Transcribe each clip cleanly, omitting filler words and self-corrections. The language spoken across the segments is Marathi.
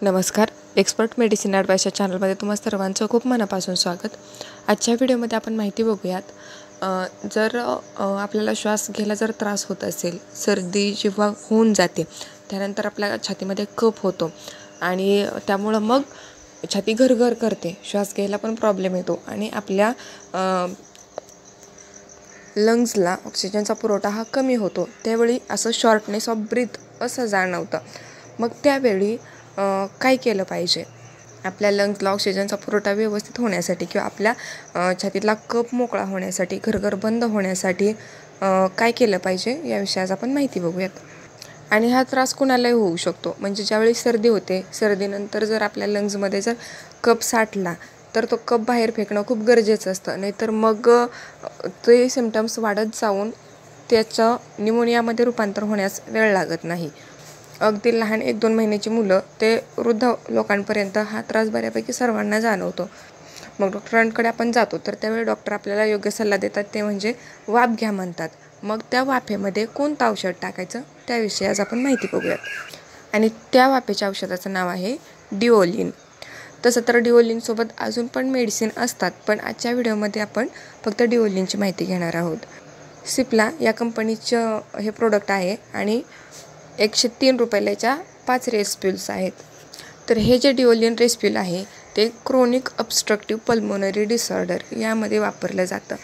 नमस्कार. एक्सपर्ट मेडिसिन ॲडवाइसच्या चॅनलमध्ये तुम्हा सर्वांचं खूप मनापासून स्वागत. आजच्या व्हिडिओमध्ये आपण माहिती बघूयात. जर आपल्याला श्वास घ्यायला जर त्रास होत असेल, सर्दी जेव्हा होऊन जाते त्यानंतर आपल्या छातीमध्ये कफ होतो आणि त्यामुळं मग छाती घरघर करते, श्वास घ्यायला पण प्रॉब्लेम येतो आणि आपल्या लंग्सला ऑक्सिजनचा पुरवठा हा कमी होतो. त्यावेळी असं शॉर्टनेस ऑफ ब्रीथ असं जाणवतं. मग त्यावेळी काय केलं पाहिजे? आपल्या लंग्सला ऑक्सिजनचा पुरवठा व्यवस्थित होण्यासाठी किंवा आपल्या छातीतला कफ मोकळा होण्यासाठी, घरघर बंद होण्यासाठी काय केलं पाहिजे याविषयी आज आपण माहिती बघूयात. आणि हा त्रास कुणालाही होऊ शकतो. म्हणजे ज्यावेळी सर्दी होते, सर्दीनंतर जर आपल्या लंग्समध्ये जर कफ साठला तर तो कफ बाहेर फेकणं खूप गरजेचं असतं. नाहीतर मग ते सिम्पटम्स वाढत जाऊन त्याचं न्यूमोनियामध्ये रूपांतर होण्यास वेळ लागत नाही. अगदी लहान 1-2 महिन्याची मुलं ते वृद्ध लोकांपर्यंत हा त्रास बऱ्यापैकी सर्वांना जाणवतो. मग डॉक्टरांकडे आपण जातो तर त्यावेळी डॉक्टर आपल्याला योग्य सल्ला देतात, ते म्हणजे वाफ घ्या म्हणतात. मग त्या वाफेमध्ये कोणतं औषध टाकायचं त्याविषयी आज आपण माहिती बघूयात. आणि त्या वाफेच्या औषधाचं नाव आहे डिओलिन. तसं तर डिओलिनसोबत अजून पण मेडिसिन असतात, पण आजच्या व्हिडिओमध्ये आपण फक्त डिओलिनची माहिती घेणार आहोत. सिप्ला या कंपनीचं हे प्रोडक्ट आहे आणि 103 रुपयाच्या 5 रेस्प्युल्स आहेत. तर हे जे डिओलिन रेस्प्यूल आहे ते क्रोनिक ऑब्स्ट्रक्टिव्ह पल्मोनरी डिसऑर्डर यामध्ये वापरलं जातं.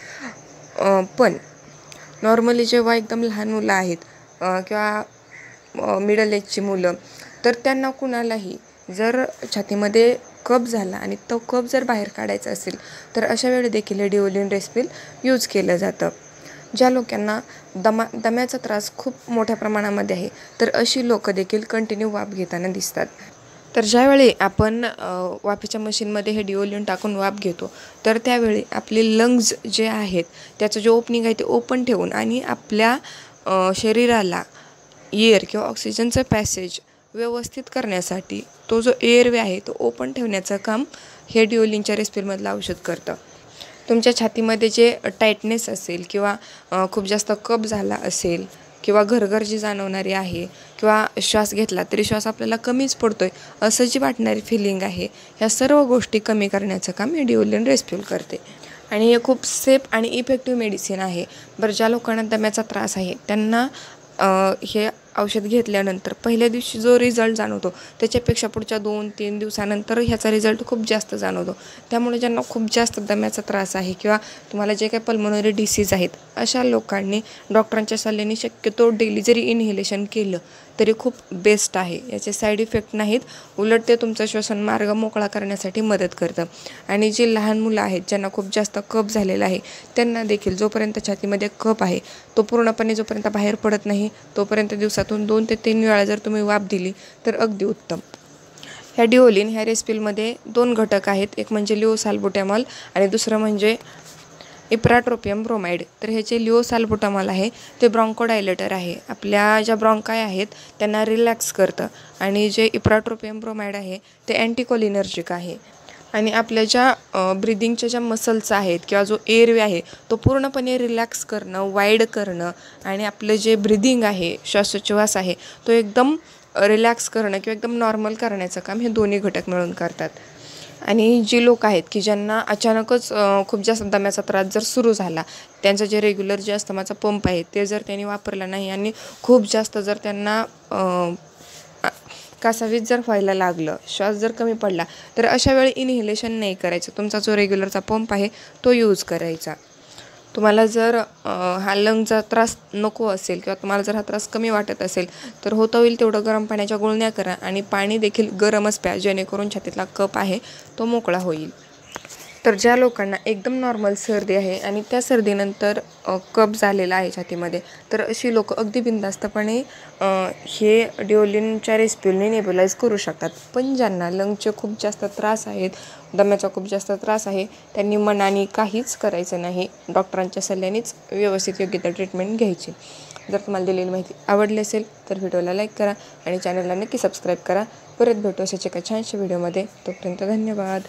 पण नॉर्मली जेव्हा एकदम लहान मुलं आहेत किंवा मिडल एजची मुलं, तर त्यांना कुणालाही जर छातीमध्ये कफ झाला आणि तो कफ जर बाहेर काढायचा असेल तर अशा वेळी देखील हे डिओलिन रेस्प्यूल यूज केलं जातं. ज्या लोकांना दम्याचा त्रास खूप मोठ्या प्रमाणामध्ये आहे तर अशी लोकं देखील कंटिन्यू वाफ घेताना दिसतात. तर ज्यावेळी आपण वाफेच्या मशीनमध्ये हे डिओलिन टाकून वाफ घेतो तर त्यावेळी आपले लंग्स जे आहेत त्याचं जे ओपनिंग आहे ते ओपन ठेवून आणि आपल्या शरीराला एअर किंवा ऑक्सिजनचं पॅसेज व्यवस्थित करण्यासाठी तो जो एअरवे आहे तो ओपन ठेवण्याचं काम हे डिओलिनच्या रेस्प्यूलमधलं औषध करतं. तुमच्या छातीमध्ये जे टाईटनेस असेल किंवा खूप जास्त कफ झाला असेल किंवा घरघर जी जाणवणारी आहे किंवा श्वास घेतला तरी श्वास आपल्याला कमीच पडतोय असं जी वाटणारी फिलिंग आहे, ह्या सर्व गोष्टी कमी करण्याचं काम हे डिओलिन रेस्प्यूल करते. आणि हे खूप सेफ आणि इफेक्टिव्ह मेडिसिन आहे. बरं, ज्या लोकांना दम्याचा त्रास आहे त्यांना हे औषध घेतल्यानंतर पहिल्या दिवशी जो रिझल्ट जाणवतो त्याच्यापेक्षा पुढच्या 2-3 दिवसानंतर ह्याचा रिझल्ट खूप जास्त जाणवतो. त्यामुळे ज्यांना खूप जास्त दम्याचा त्रास आहे किंवा तुम्हाला जे काही पल्मोनरी डिसीज आहेत अशा लोकांनी डॉक्टरांच्या सल्ल्याने शक्यतो डेली जरी इनहेलेशन केलं तरी खूप बेस्ट आहे. याचे साईड इफेक्ट नाहीत, उलट ते तुमचा श्वसन मार्ग मोकळा करण्यासाठी मदत करतं. आणि जे लहान मुलं आहेत ज्यांना खूप जास्त कफ झालेला आहे त्यांना देखील जोपर्यंत छातीमध्ये कफ आहे तो पूर्णपणे जोपर्यंत बाहेर पडत नाही तोपर्यंत दिवसातून 2 ते 3 वेळा जर तुम्ही वाफ दिली तर अगदी उत्तम. ह्या डिओलिन ह्या रेस्प्यूलमध्ये 2 घटक आहेत. एक म्हणजे लिओसाल्बुटामॉल आणि दुसरं म्हणजे इप्राट्रोपियम ब्रोमाइड. तर हे जे लिओसाल्बुटामॉल आहे ते ब्रॉन्कोडायलेटर आहे, आपल्या ज्या ब्रॉन्काय आहेत त्यांना रिलॅक्स करतं. आणि जे इप्राट्रोपियम ब्रोमाइड आहे ते अँटीकोलिनर्जिक आहे आणि आपल्या ज्या ब्रिदिंगच्या ज्या मसल्स आहेत किंवा जो एअरवे आहे तो पूर्णपणे रिलॅक्स करणं, वाईड करणं आणि आपलं जे ब्रिदिंग आहे, श्वासोच्छ्वास आहे तो एकदम रिलॅक्स करणं किंवा एकदम नॉर्मल करण्याचं काम हे दोन्ही घटक मिळून करतात. आणि जी लोक आहेत की ज्यांना अचानकच खूप जास्त दम्याचा त्रास जर सुरू झाला, त्यांचं जे रेग्युलर जे अस्थमाचा पंप आहे ते जर त्यांनी वापरला नाही आणि खूप जास्त जर त्यांना कासावीस जर व्हायला लागलं, श्वास जर कमी पडला तर अशा वेळी इनहेलेशन नाही करायचं. तुमचा जो रेग्युलरचा पंप आहे तो यूज करायचा. तुम्हाला जर हा लंगचा त्रास नको असेल किंवा तुम्हाला जर हा त्रास कमी वाटत असेल तर होतं होईल तेवढं गरम पाण्याच्या गुळण्या करा आणि पाणी देखील गरमच प्या, जेणेकरून छातीतला कफ आहे तो मोकळा होईल. तर ज्या लोकांना एकदम नॉर्मल सर्दी आहे आणि त्या सर्दीनंतर कफ झालेला आहे छातीमध्ये तर अशी लोक अगदी बिनधास्तपणे हे डिओलिनच्या रेस्प्यूलने नेब्युलाइज करू शकतात. पण ज्यांना लंगचे खूप जास्त त्रास आहेत, दम्याचा खूप जास्त त्रास आहे, त्यांनी मनाने काहीच करायचं नाही, डॉक्टरांच्या सल्ल्यानेच व्यवस्थित योग्य त्या ट्रीटमेंट घ्यायची. जर तुम्हाला दिलेली माहिती आवडली असेल तर व्हिडिओला लाईक करा आणि चॅनलला नक्की सबस्क्राईब करा. परत भेटू अशाच एका छानशा व्हिडिओमध्ये. तोपर्यंत धन्यवाद.